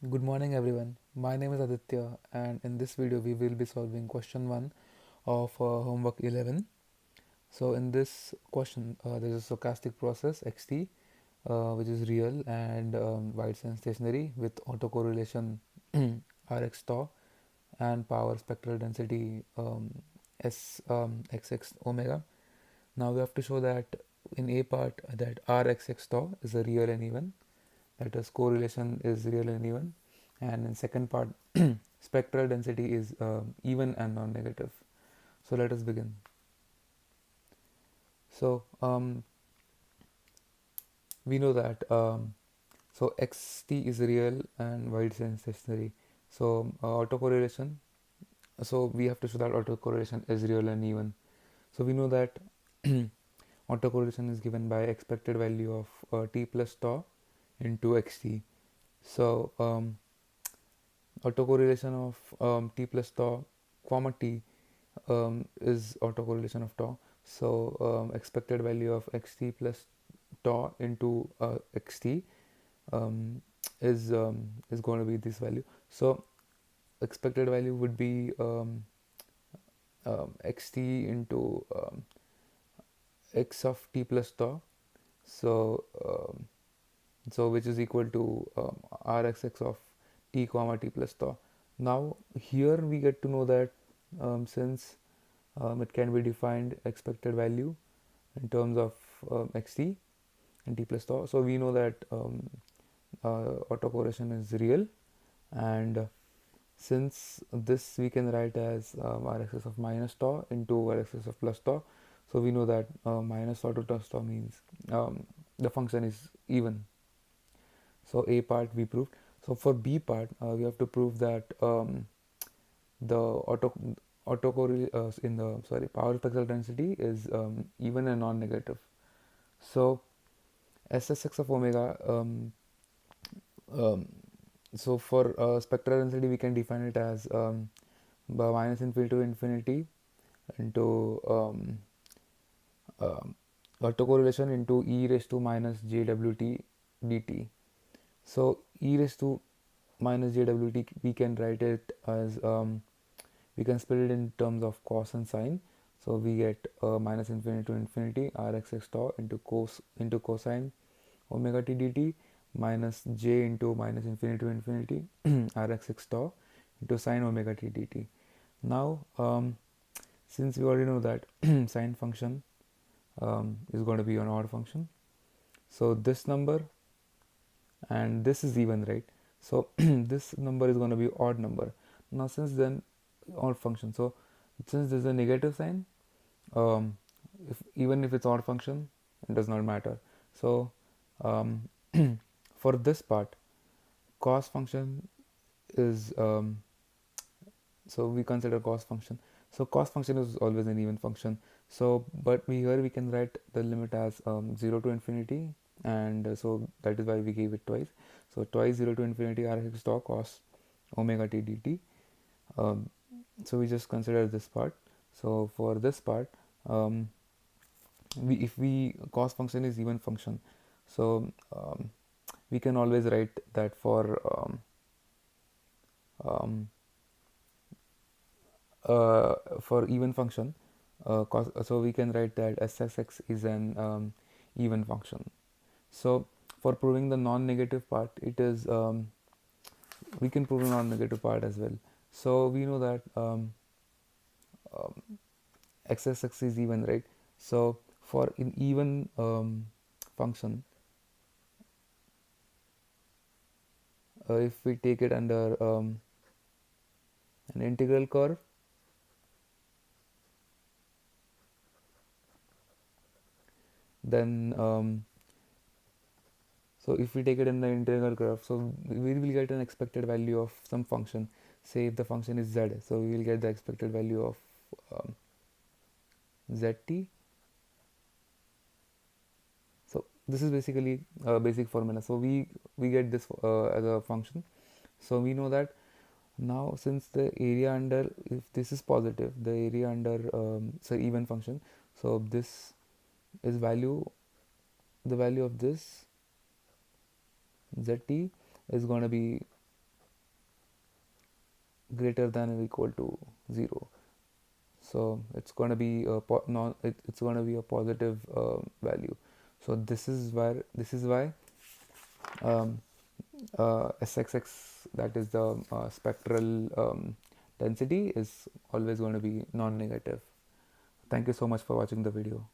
Good morning everyone. My name is Aditya and in this video we will be solving question 1 of homework 11. So in this question there is a stochastic process xt which is real and White and stationary with autocorrelation Rx tau and power spectral density S xx omega. Now we have to show that in A part that Rxx tau is a real and even, that is correlation is real and even, and in second part spectral density is even and non-negative. So let us begin. So we know that so xt is real and White and stationary. So autocorrelation, so we have to show that autocorrelation is real and even. So we know that autocorrelation is given by expected value of t plus tau into xt. So autocorrelation of t plus tau comma t is autocorrelation of tau. So expected value of xt plus tau into xt um, is going to be this value. So expected value would be xt into x of t plus tau. So so which is equal to rxx of t comma t plus tau. Now here we get to know that since it can be defined expected value in terms of xt and t plus tau, so we know that autocorrelation is real, and since this we can write as rxs of minus tau into rxs of plus tau, so we know that minus tau to plus tau means the function is even. So A part we proved. So for B part we have to prove that the in the power spectral density is even and non-negative. So SSX of omega, um, so for spectral density we can define it as by minus infinity to infinity into um, autocorrelation into e raised to minus jwt dt. So e raised to minus jwt we can write it as we can split it in terms of cos and sine. So we get minus infinity to infinity rxx tau into cosine omega t dt minus j into minus infinity to infinity rxx tau into sine omega t dt. Now since we already know that sine function is going to be an odd function, so this number and this is even, right? So this number is going to be odd number. Now since then odd function, so since there's a negative sign, um, even if it's odd function it does not matter. So um, for this part cos function is so we consider cos function. So cos function is always an even function. So but here we can write the limit as 0 to infinity, and so that is why we gave it twice. So twice 0 to infinity rx tau cos omega t dt. um, so we just consider this part. So for this part we if we cos function is even function, so we can always write that um, for even function so we can write that SSX is an even function. So for proving the non-negative part, it is we can prove the non-negative part as well. So we know that XSX is even, right? So for an even function, if we take it under an integral curve, then so if we take it in the integral curve, so we will get an expected value of some function. Say if the function is z, so we will get the expected value of um, zt. So this is basically a basic formula. So we get this as a function. So we know that now since the area under, if this is positive, the area under so even function, so this is value, the value of this zt is going to be greater than or equal to 0. So it's going to be it's going to be a positive value. So this is why um, SXX, that is the spectral density, is always going to be non-negative. Thank you so much for watching the video.